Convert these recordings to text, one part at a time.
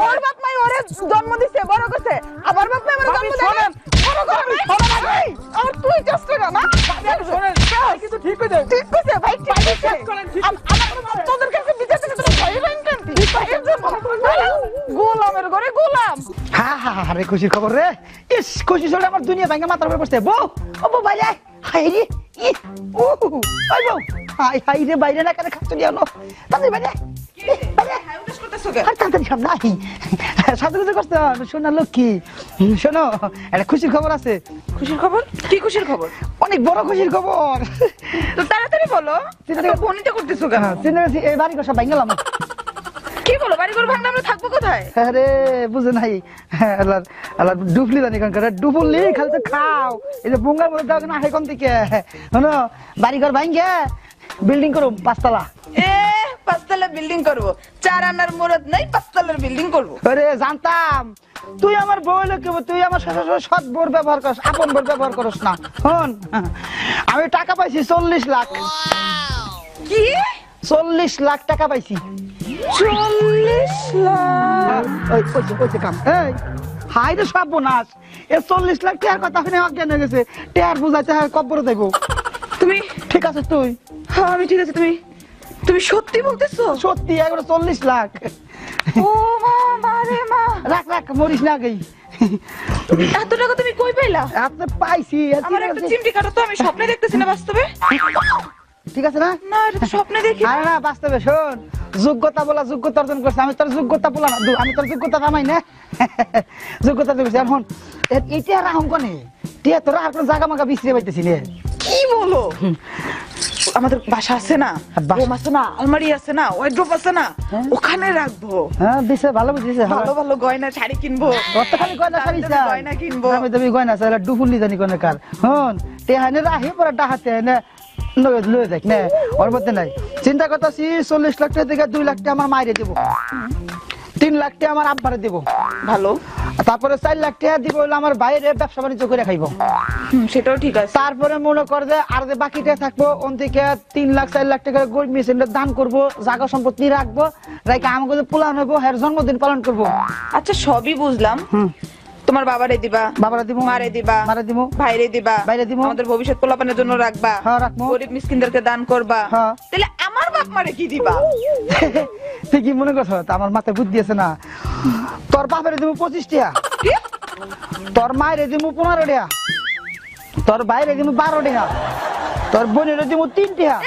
ওর বাপ মাই ওরে জন্ম দিছে বড় করছে আবার বাপ মাই আমারে জন্ম দেয় বড় করে আর তুই চাস করে না শোনেন কিন্তু ঠিক হয়ে যায় ঠিক আছে ভাই ঠিক আছে আমার তোদের কাছে বিচার থেকে তোর ভয় পাইন কেন গোলামের ঘরে গোলাম হ্যাঁ রে খুশির খবর রে ইস খুশি চলে আমার দুনিয়া ভাঙা মাথার উপরে বসতে বউ ও বউ বাইরে হাই রে ই ও ওই বউ হাই রে বাইরে না কেন খাচ্ছ নিয়ে আনো তাদের বাইরে শোনো একটা খুশির খবর আছে খুশির খবর কি খুশির খবর অনেক বড় খুশির খবর তো তাড়াতাড়ি বলো ফোনই করতেছো কেন এই বাড়ি সব ভাঙ গেলাম কি বলো বাড়ি ঘর ভাঙলে আমরা থাকবো কোথায় আরে বুঝে নাই আল্লাহ ডুবলি জানি কারণ ডুবলি খালি তো খাও এই যে বঙ্গার মধ্যে দাও না হাই কম থেকে শোনো বাড়ি ঘর ভাঙ বিল্ডিং করো 5 তলা পাঁচতলা বিল্ডিং করব 4 আনার মুরদ নাই 5 তলার বিল্ডিং করব আরে জানতাম তুই আমার বউ লোক তুই আমার সৎ বোর ব্যবহার করস আপন বোর ব্যবহার করস না শোন আমি টাকা পাইছি 40 লাখ কি 40 লাখ টাকা পাইছি 40 লাখ ওই কাম এই হাই রে সব বোনাস এ 40 লাখ টাকার কথা শুনে অজ্ঞান হয়ে গেছে টেয়ার বুঝাইতে হয় কবরে দেব তুমি ঠিক আছে তুই হ্যাঁ আমি ঠিক আছে তুমি সত্যি বলতেছো সত্যি এগুলো 40 লাখ ও মা রে মা রাখ মরিস না গই এত টাকা তুমি কই পাইলা আপনি পাইছি আমার একটা চিমটি কাটো তো আমি স্বপ্নে দেখতেছি না বাস্তবে ঠিক আছে না না এটা তো স্বপ্নে দেখি আরে না বাস্তবে শোন যোগ্যতা অর্জন করছে আমি তোর যোগ্যতা বলা না আমি তোর যোগ্যতা নামাই না যোগ্যতা দেখছি এখন এইটা আর আহম কোনে টিয়া তোরা আর কোন জায়গা মাগা বিছরে পাইতেছি নে কি বলো আমাদের বাসা আছে না রুম আছে না আলমারি আছে না ওয়ার্ড্রোব আছে না ওখানে রাখবো হ্যাঁ দিছে ভালো বুঝিছে ভালো ভালো গয়না শাড়ি কিনবো কত খালি গয়না শাড়ি চাই গয়না কিনবো আমি গয়না চাই ডুফুলি জানি কোন কার হন টেহানে রাহি পরে ডাহাতে না লয়ে দেখ না ওর মধ্যে নাই চিন্তা করতেছি 40 লাখ টাকা থেকে 2 লাখ টাকা আমার মাইরে দেব 3 লাখ টাকা আমার আব্বারে দেব ভালো তারপরে 4 লাখ টাকা দিব হলো আমার বাইরে ব্যবসা বাণিজ্য করে খাইবো সেটাও ঠিক আছে তারপরে মনে কর যে আর যে বাকিটা থাকবো ওন থেকে 3 লাখ 4 লাখ টাকা গরিব মেশিনটা দান করব জায়গা সম্পত্তি রাখবো রাইকে আমাকে প্ল্যান হইব এর জন্মদিন পালন করব আচ্ছা সবই বুঝলাম তোমার বাবারে দিবা বাবারে দিব মারে দিবা ভাইরে দিবা আমাদের ভবিষ্যৎ পোলাপানের জন্য রাখবা হ্যাঁ রাখবো গরিব মিসকিনদেরকে দান করবা তাহলে আমার বাপ মারে কি দিবা তুই কি মনে করছ আমার মাথায় বুদ্ধি আছে না তোর বাপেরে দিব 25 টাকা তোর মায়েরে দিব 15 টাকা তোর ভাইরে দিব 12 টাকা তোর বোনের দিব 3 টাকা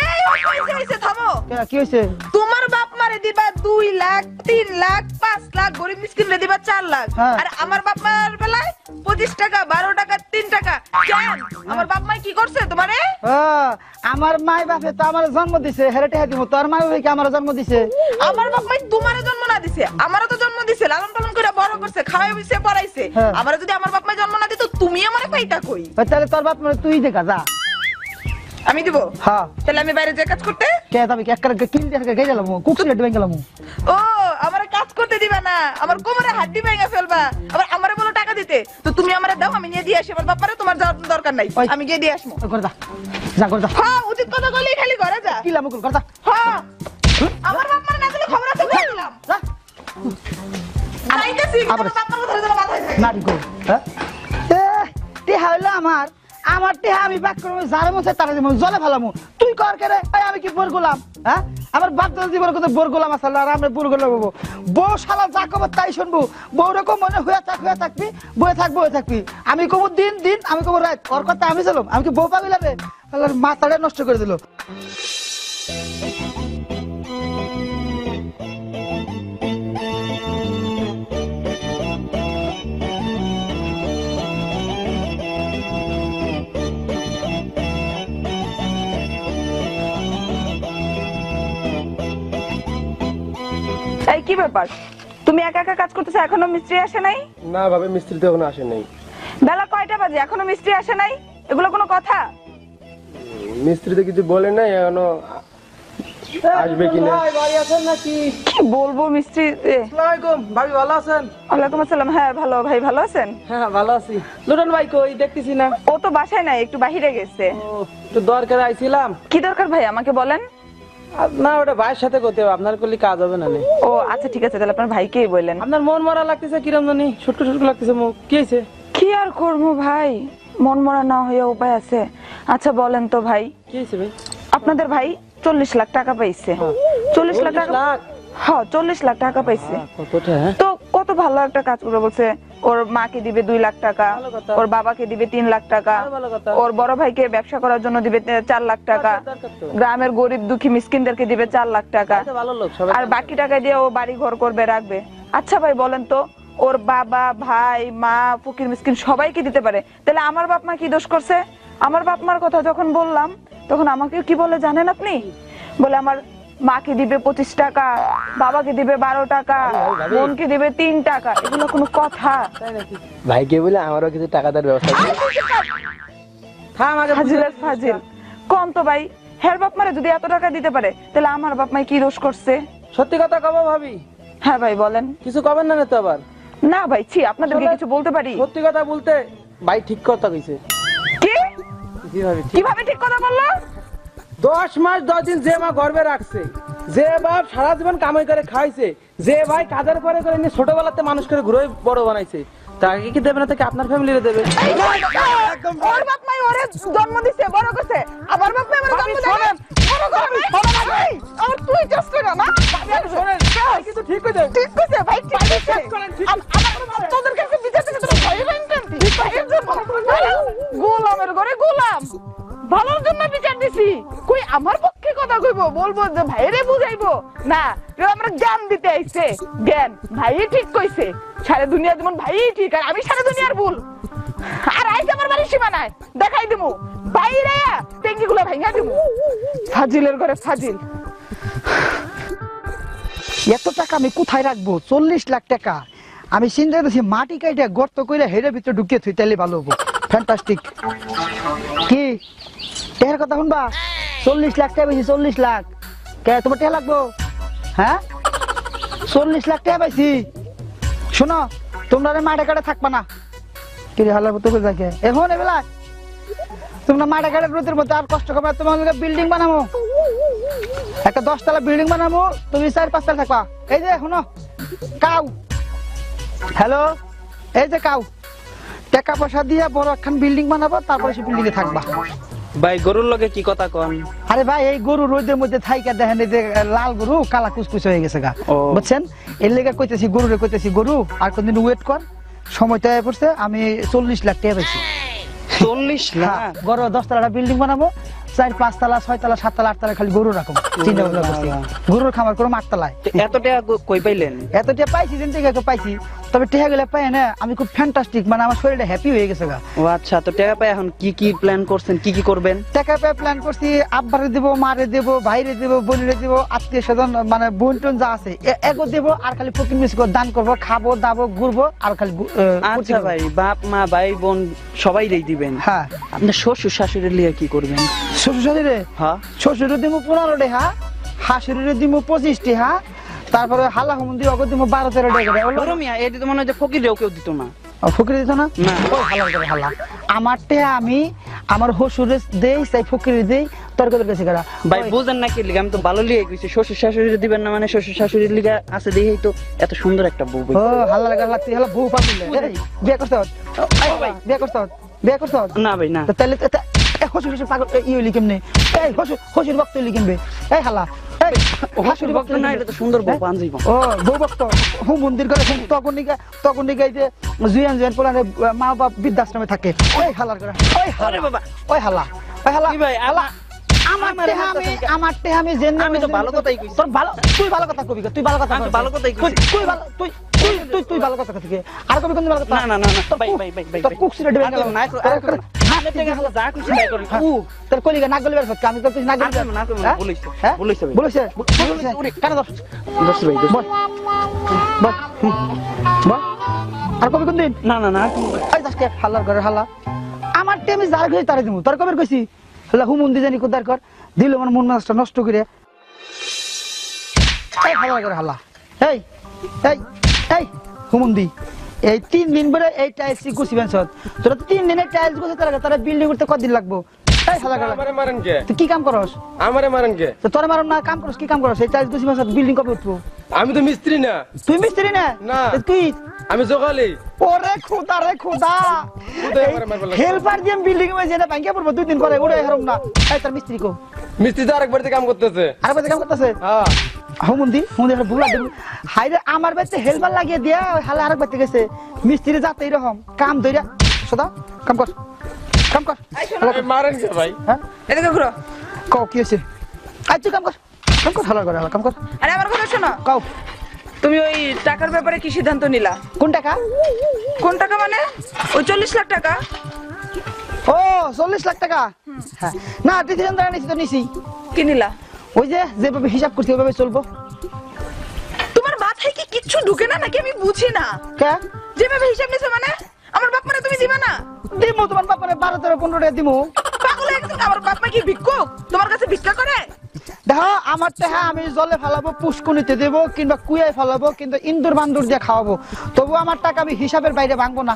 এই থামো কি হইছে তোমার বাপ মারে দিবা 2 লাখ 3 লাখ 5 লাখ গরিব মিসকিনরে দিবা 4 লাখ আর আমার বাপ মার বেলায় 25 টাকা 12 টাকা 3 টাকা কেন আমার বাপ মা কি করছে তোমারে আমার মাই বাপে তো আমার জন্ম দিছে হেরেটে দিব তোর মাই বাপে কি আমার জন্ম দিছে আমার বাপ মা তোমারে জন্ম না দিছে আমারও তো জন্ম দিছে লালন পালন করে বড় করছে খাওয়াইছে পড়াইছে আমারে যদি আমার বাপ মা জন্ম না দিত তুমি আমারে পাইতা কই তাহলে তোর বাপ মানে তুই দেখা যা আমি দিব হ্যাঁ তাহলে আমি বাইরে যে কাজ করতে কে যাবি এক করে কিল দিয়ে গেই গেলাম কুকুরে ডুবে গেলাম ও আমারে কাজ করতে দিবা না আমার কোমরে হাড্ডি ভেঙে ফেলবা আবার আমারে বলো টাকা দিতে তো তুমি আমারে দাও আমি নিয়ে দিয়ে আসি আমার বাপারে তোমার যাওয়ার দরকার নাই আমি গিয়ে দিয়ে আসবো করে যা করে যা হ্যাঁ উচিত কথা বলেই খালি ঘরে যা কি লাম করে যা হ্যাঁ আমার বাপারে না দিলে খবর আছে বলে দিলাম যা আইতাছি আমার বাপারে ধরে ধরে মাথায় নাড়ি গো হ্যাঁ তে হইলো আমার টেহা আমি বাক করব যারে মন চায় তারে দেব জলে ফেলামু তুই কর করে আমি কি বোর গোলাম হ্যাঁ আমার বাপ দাদা জীবন কত বোর গোলাম আসলে আর আমরা বোর গোলাম হবো বউ শালা যা কব তাই শুনবো বউ রকম মনে হয়ে থাকবি বয়ে থাকবি আমি কব দিন আমি কব রাত ওর কথা আমি চলম আমি কি বউ পাগলা রে আল্লাহর মাথাটা নষ্ট করে দিল কি ব্যাপার তুমি একা একা কাজ করতেছো এখনো মিস্ত্রি আসে নাই না ভাবে মিস্ত্রি তো এখনো আসে নাই বেলা কয়টা বাজে এখনো মিস্ত্রি আসে নাই এগুলো কোনো কথা মিস্ত্রি তো কিছু বলে নাই এখনো আসবে কিনা ভাই বাড়ি আছেন নাকি কি বলবো মিস্ত্রি আসসালামু আলাইকুম ভাবি ভালো আছেন ওয়ালাইকুম আসসালাম হ্যাঁ ভালো ভাই ভালো আছেন হ্যাঁ ভালো আছি লুটন ভাই কই দেখতেছি না ও তো বাসায় নাই একটু বাইরে গেছে ও একটু দরকার আইছিলাম কি দরকার ভাই আমাকে বলেন না ওটা ভাইয়ের সাথে করতে হবে, আপনার করলে কাজ হবে না। ও আচ্ছা ঠিক আছে, তাহলে আপনার ভাইকেই বললেন। আপনার মন মরা লাগতেছে কিরম জানি, ছুটকু ছুটকু লাগতেছে মুখ, কি হয়েছে? কি আর করবো ভাই, মন মরা না হয়ে উপায় আছে? আচ্ছা বলেন তো ভাই, কি হয়েছে ভাই? আপনাদের ভাই 40 লাখ টাকা পাইছে। 40 লাখ টাকা? হ্যাঁ 40 লাখ টাকা পাইছে। কতটা? তো কত ভালো একটা কাজ করে বলছে, ওর মাকে দিবে 2 লাখ টাকা, ওর বাবাকে দিবে 3 লাখ টাকা, ওর বড় ভাইকে ব্যবসা করার জন্য দিবে 4 লাখ টাকা, গ্রামের গরিব দুঃখী মিসকিনদেরকে দিবে 4 লাখ টাকা, ভালো লোক সবাই। আর বাকি টাকা দিয়ে ও বাড়ি ঘর করবে, রাখবে। আচ্ছা ভাই বলেন তো, ওর বাবা ভাই মা ফকির মিসকিন সবাইকে দিতে পারে, তাহলে আমার বাপ মা কি দোষ করছে? আমার বাপ মার কথা যখন বললাম তখন আমাকে কি বলে জানেন আপনি? বলে আমার মাকে দিবে 25 টাকা, বাবাকে দিবে 12 টাকা, বোনকে দিবে 3 টাকা। এগুলো কোনো কথা? ভাইকে বলে আমারও কিছু টাকা দেওয়ার ব্যবস্থা করো। থাম আগে। ফাজিল আর ফাজিল কোন তো ভাই, হের বাপ মারে যদি এত টাকা দিতে পারে তাহলে আমার বাপ মাই কি দোষ করছে? সত্যি কথা কব ভাবি? হ্যাঁ ভাই বলেন। কিছু কবেন না তো আবার? না ভাই ছি, আপনাদেরকে কিছু বলতে পারি? সত্যি কথা বলতে ভাই ঠিক কথা কইছে। কি জি ভাবি, কিভাবে ঠিক কথা বললো? 10 মাস 10 দিন যে মা গর্ভে রাখছে, যে বাপ সারা জীবন কামাই করে খাইছে, যে ভাই কাজের পরে করে নিয়ে ছোটবেলাতে মানুষ করে ঘুরে বড় বানাইছে, তাকে কি দেবে না? তাকে আপনার ফ্যামিলিরে দেবে। ওর বাপ মাই ওরে জন্ম দিছে, বড় করছে, আমার বাপ মাই আমারে জন্ম দেয় বড় করে নাই। আর তুই জাস্ট না না শোনেন কিন্তু ঠিক কইছে, ঠিক কইছে ভাই, ঠিক কইছে। আমার তোদের কাছে বিচার থেকে তোর ভয় ভাঙতাম, ভাইয়ের জন্য গোলামের ঘরে গোলাম, ভালোর জন্য বিচার দিছি। কই আমার পক্ষে কথা কইবো, বলবো যে ভাইরে বুঝাইবো না, কেউ আমরা জ্ঞান দিতে আইছে। জ্ঞান ভাই ঠিক কইছে, সারা দুনিয়া যেমন ভাই ঠিক, আর আমি সারা দুনিয়ার ভুল। আর আইজ আমার বাড়ির সীমানায় দেখাই দিমু, বাইরে ট্যাঙ্কি গুলো ভাঙা দিমু। ফাজিলের ঘরে ফাজিল। এত টাকা আমি কোথায় রাখবো? 40 লাখ টাকা আমি চিন্তা করছি মাটি কাইটা গর্ত কইরা হেডের ভিতরে ঢুকিয়ে থুই, তাইলে ভালো হবো। ফ্যান্টাস্টিক। কি টেহার কথা শুনবা? 40 লাখ টাকা পাইছি, 40 লাখ। কে তোমার টেহা লাগবো? হ্যাঁ 40 লাখ টাকা পাইছি। শোনো তোমরা মাঠে কাটে থাকবা না। কি রে হালার মতো করে থাকে এখন এবেলা তোমরা মাঠে কাটে রোদের মধ্যে আর কষ্ট করবে। তোমার বিল্ডিং বানাবো, একটা 10 তলা বিল্ডিং বানাবো, তুমি 4-5 তলা থাকবা। এই যে শোনো কাউ, হ্যালো, এই যে কাউ, টাকা পয়সা দিয়ে বড় একখান বিল্ডিং বানাবো, তারপরে সেই বিল্ডিং এ থাকবা। ভাই গরুর লগে কি কথা কন? আরে ভাই এই গরু রোদের মধ্যে থাইকা দেখেন, এই যে লাল গরু কালা কুচকুচ হয়ে গেছে গা, বুঝছেন? এর লেগে কইতেছি গরুরে, কইতেছি গরু আর কোনদিন ওয়েট কর, সময়টা পড়ছে। আমি 40 লাখ টাকা পাইছি। 40 লাখ? বড় 10 তলা বিল্ডিং বানাবো, 4-5 তলা 6 তলা 7 তলা 8 তলা খালি গরু রাখবো। চিন্তা ভাবনা করছি গরুর খামার করবো 8 তলায়। এত টাকা কই পাইলেন? এত টাকা পাইছি, যেন থেকে পাইছি, তবে টাকা গুলো পাই না আমি খুব ফ্যান্টাস্টিক, মানে আমার শরীরটা হ্যাপি হয়ে গেছে গা। ও আচ্ছা, তো টাকা পাই এখন কি কি প্ল্যান করছেন, কি কি করবেন? টাকা পেয়ে প্ল্যান করছি, আব্বারে দেবো, মারে দেবো, ভাইরে দেবো, বোনেরে দেবো, আত্মীয় স্বজন মানে বোন টোন যা আছে এগো দেবো, আর খালি ফকির মিস করে দান করবো, খাবো দাবো ঘুরবো, আর খালি আচ্ছা ভাই, বাপ মা ভাই বোন সবাই দিবেন? হ্যাঁ। আপনার শ্বশুর শাশুড়ির লিয়ে কি করবেন? শ্বশুর শাশুড়ি? হ্যাঁ। শ্বশুরে দিব 15 টাকা, শাশুড়িরে দিব 25 টাকা, তারপরে হালা হুমন্দি অগর দিব 12-13 টাকা। বড় মিয়া এটি তো মনে হয় যে ফকিরেও কেউ দিত না। ফকির দিত না? না। ওই হালা করে হালা আমার টেহা আমি আমার হসুরে দেই, চাই ফকিরে দেই, তর্কের কাছে করা। ভাই বুঝেন না কি লিগা, আমি তো ভালো লিয়ে কইছি, শ্বশুর শাশুড়ি দিবেন না মানে শ্বশুর শাশুড়ির লিগা আছে দেখেই তো এত সুন্দর একটা বউ। ও হালা লাগা লাগতে হালা বউ পাবিলে বিয়ে করছ? ভাই বিয়ে করছ? বিয়ে করছ? না ভাই না। তাহলে হসুর পাগল ই হইলি কেমনে? এই হসুর ভক্ত হইলি কেমনে? এই হালা এই হসুর ভক্ত না, এটা তো সুন্দর বউ পান যাইব। ও বউ ভক্ত হু মন্দির করে তখন নিকা এই যে জুয়ান পোলানে মা বাপ বৃদ্ধাশ্রমে থাকে। ওই হালার করে ওই হালা বাবা, ওই হালা ওই হালা ভাই হালা আমার টেহা আমি জেনে আমি তো ভালো কথাই কইছি। তোর ভালো, তুই ভালো কথা কবি, তুই ভালো কথা আমি ভালো কথাই কইছি। তুই ভালো তুই ভালো কথা কবি আর কবি কোন ভালো কথা? না না না ভাই ভাই ভাই ভাই তোর কুকসিরে ডেবে গেল না আমি থেকে যা কইছি তাই করি। তোর কলিগা নাক গলিবার কথা আমি তো কিছু নাক গলিবার না কই বলিস হ্যাঁ বলিস ভাই বলিস কেন দশ ভাই বল বল বল আর কবি কোন দিন? না না না এই দাসকে হালার ঘরে হালা আমার টেমি যার কইছি তারে দিমু, তোর কবে কইছি হালা হুমুন্দি জানি কোদার কর দিল আমার মন মাছটা নষ্ট করে। এই হালার ঘরে হালা এই এই এই হুমুন্দি এই 3 দিন পরে এই টাইলস গুছিবেন সব। তোরা 3 দিনে টাইলস গুছাতে লাগে, তারা বিল্ডিং করতে কতদিন লাগবো? এই শালা গলা আমারে মারেন কে? তুই কি কাম করস আমারে মারেন কে? তো তোর মারম না কাম করস কি কাম করস এই টাইলস গুছি মাছ বিল্ডিং কবে উঠবো আমি তো মিস্ত্রি না, তুই মিস্ত্রি না না। তুই আমি জোগালি। ওরে খোদা রে খোদা খুদাই আমারে মারবার লাগছে। হেল্পার দিয়ে বিল্ডিং এ যেটা ভাঙ্গা পড়বো 2 দিন পরে উড়ে হারম না এই তোর মিস্ত্রি কো মিস্ত্রি তো আরেক বাড়িতে কাম করতেছে। আর বাজে কাম করতেছে হ্যাঁ হুমুন্দি একটা বুলা দেব হাইরে আমার বাড়িতে হেল্পার লাগিয়ে দিয়া হালে আরেক বাড়িতে গেছে মিস্ত্রি যাতে এরকম কাম ধইরা সদা কাম কর এই শোনো, এই মারেন কে ভাই? হ্যাঁ এদিকে ঘুরো। কও কি হইছে আজ তুই কাম কর হালা করে কাম কর আরে আমার কথা শোনো, কও তুমি ওই টাকার ব্যাপারে কি সিদ্ধান্ত নিলা? কোন টাকা কোন টাকা মানে? ওই 40 লাখ টাকা। ও 40 লাখ টাকা হ্যাঁ না ডিসিশন দ্বারা নিছি তো নিছি কি নিলা? ওই যে যেভাবে হিসাব করছি ওইভাবে চলবো তোমার মাথায় কি কিচ্ছু ঢুকে না নাকি? আমি বুঝি না। কে যেভাবে হিসাব নিছো মানে আমার বাপ মানে তুমি দিবা না? দিমু তোমার বাপারে 12 13 15 টাকা দিমু পাগল হয়ে গেছো? আমার বাপ মা কি ভিক্ষুক তোমার কাছে ভিক্ষা করে? দেখো আমার টাকা আমি জলে ফেলাবো পুষ্কুনিতে দেবো কিংবা কুয়ায় ফেলাবো কিন্তু ইন্দুর বান্দুর দিয়ে খাওয়াবো তবু আমার টাকা আমি হিসাবের বাইরে ভাঙবো না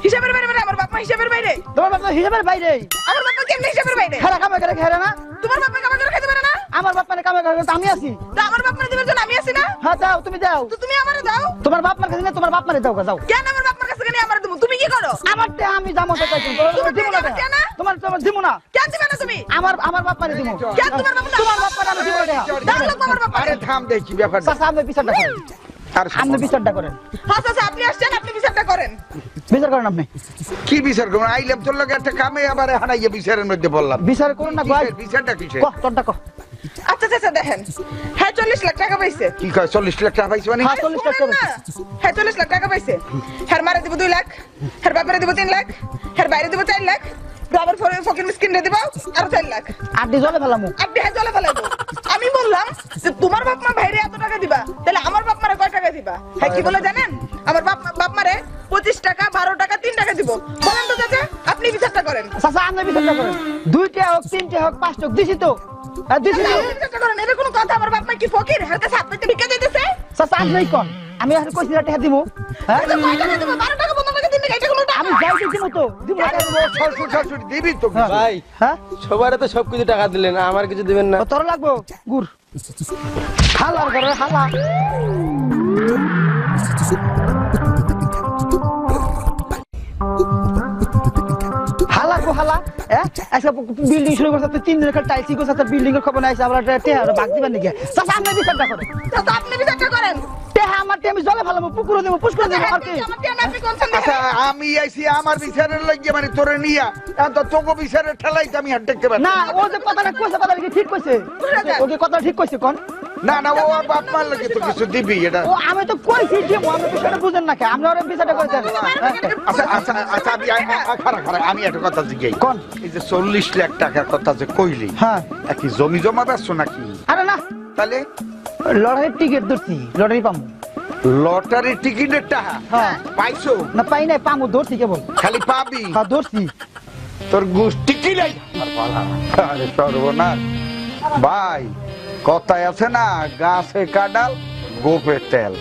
হিসাবের বাইরে মানে আমার বাপ মা হিসাবের বাইরে? তোমার বাপ মা হিসাবের বাইরে আমার বাপ মা কেমনে হিসাবের বাইরে? খেলা কামে করে খেলে না তোমার বাপ মা কামা করে খাইতে পারে না? আমার বাপ মানে কামে করে আমি আছি তা আমার বাপ মা দিবার জন্য আমি আছি না? হ্যাঁ দাও তুমি দাও তো তুমি আমারে দাও। তোমার বাপ মার কাছে না তোমার বাপ মারে দাও যাও কেন আমার বাপ মার কাছে কেন আমারে দেবো? তুমি কি করো? আমার টাকা আমি জামো তো চাইছি তোমার দিমু না টাকা টাকা। কেন? তোমার দিমু না কেন দিবে না তুমি? আমার বাপ মারে দিমু কেন তোমার বাপ তোমার বাপ মারে আমি দিমু না টাকা। দাও লোক আমার বাপ আরে থাম দেখি ব্যাপারটা চাচা আপনি বিচারটা করেন আর আপনি বিচারটা করেন হ্যাঁ চাচা আপনি আসছেন, আপনি বিচারটা করেন। বিচার করেন আপনি কি বিচার করবো আইলাম তোর লগে একটা কামে আবার হানাইয়া বিচারের মধ্যে বললাম বিচার করুন না গয় বিচারটা কিসে কহ তোরটা কহ আচ্ছা চাচা দেখেন, হ্যাঁ 40 লাখ টাকা পাইছে। কি কয় 40 লাখ টাকা পাইছো মানে হ্যাঁ 40 লাখ শুনেন টাকা না, হ্যাঁ 40 লাখ টাকা পাইছে। হ্যাঁ মারে দিব 2 লাখ, হ্যাঁ বাবারে দিব 3 লাখ, হ্যাঁ বাইরে দিব 4 লাখ, বাবার ফকির মিসকিন রে দিব আরো 4 লাখ। আড্ডি জলে ফেলামু আপনি হ্যাঁ জলে ফেলাইবো। আমি বললাম যে তোমার বাপ মা ভাইরে এত টাকা দিবা, তাহলে আমার বাপ মারে কয় টাকা দিবা? হ্যাঁ কি বলে জানেন? আমার বাপ মারে 25 টাকা 12 টাকা 3 টাকা দিব। বলেন তো চাচা, আপনি বিচারটা করেন। চাচা আপনি বিচারটা করেন 2টা হোক 3টা হোক 5টা হোক দিছি তো হ্যাঁ দিছি তো আপনি বিচারটা করেন। এটা কোনো কথা? আমার বাপ মা কি ফকির? হার কাছে হাত পেতে ভিক্ষা দিতেছে? চাচা আপনি কোন আমি আর কইছি টাকা দিমু হ্যাঁ এটা কয় টাকা দিব? 12 টাকা 15 টাকা 3 টাকা, এটা কোনো টাকা? আমি যাই দিমু তো দিমু না কেন? সরসুর দিবি তো ভাই হ্যাঁ সবারে তো সবকিছু টাকা দিলেন, আমার কিছু দিবেন না? ও তোর লাগবো গুড় হালার করে হালা হালা গো হালা আচ্ছা বিল্ডিং শুরু করছে তুই 3 দিনের খালি টাইলসি করছে তো বিল্ডিং এর খবর নাই আবার টেহা ভাগ দিবেন নাকি চাচা আপনি বিচারটা করেন চাচা আপনি বিচারটা করেন। টেহা আমার আমি জলে ফেলাবো পুকুরে দেবো পুষ্করে দেবো আর কি আমার টিয়া না, আপনি কোন সন্দেহ? আচ্ছা আমি আইছি আমার বিচারের লাগিয়ে মানে তোরে নিয়া এখন তো তোকে বিচারের ঠেলাইতে আমি হাত দেখতে পারি না ও যে কথাটা কইছে কথাটা কি ঠিক কইছে ওকে কথা ঠিক কইছে কোন না না ও আর বাপ মার লাগে তো কিছু দিবি এটা ও আমি তো কইছি যে আমি বিষয়টা বুঝেন না কে আমরা ওর বিচারটা করে দেন আচ্ছা আচ্ছা আচ্ছা আমি খারা আমি একটা কথা জিজ্ঞাই কোন? এই যে 40 লাখ টাকার কথা যে কইলি হ্যাঁ কি জমি জমা বেচছো নাকি আরে না তাহলে লটারির টিকিট ধরছি লটারি পামু লটারির টিকিটের টাকা হ্যাঁ পাইছো না পাই নাই পামু ধরছি কেবল খালি পাবি হ্যাঁ ধরছি তোর গোষ্ঠী কি নাই আরে সর্বনাশ ভাই কথায় আছে না গাছে কাডাল গোপে তেল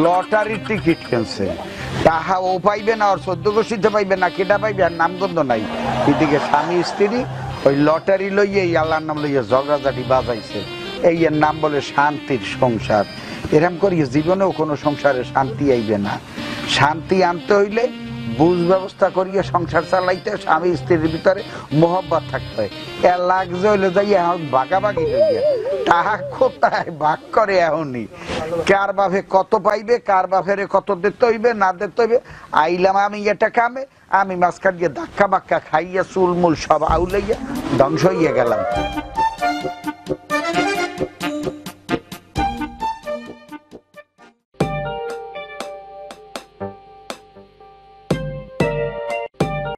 লটারির টিকিট কিনছে তাহা ও পাইবে না ওর 14 গোষ্ঠীতে পাইবে না কেটা পাইবে আর নামগন্ধ নাই এদিকে স্বামী স্ত্রী ওই লটারি লইয়ে আল্লাহর নাম লইয়ে ঝগড়াঝাটি বাজাইছে এই এর নাম বলে শান্তির সংসার এরকম করি জীবনেও কোনো সংসারে শান্তি আইবে না শান্তি আনতে হইলে বুঝ ব্যবস্থা করিয়ে সংসার চালাইতে স্বামী স্ত্রীর ভিতরে মোহব্বত থাকতে হয় এর লাগছে হইলে যাই এখন ভাগাভাগি হইয়া তাহা কোথায় ভাগ করে এখনই কার বাপে কত পাইবে কার বাপেরে কত দিতে হইবে না দিতে হইবে আইলাম আমি এটা কামে আমি মাঝখান দিয়ে ধাক্কা বাক্কা খাইয়া চুলমুল সব আউলাইয়া ধ্বংস হইয়া গেলাম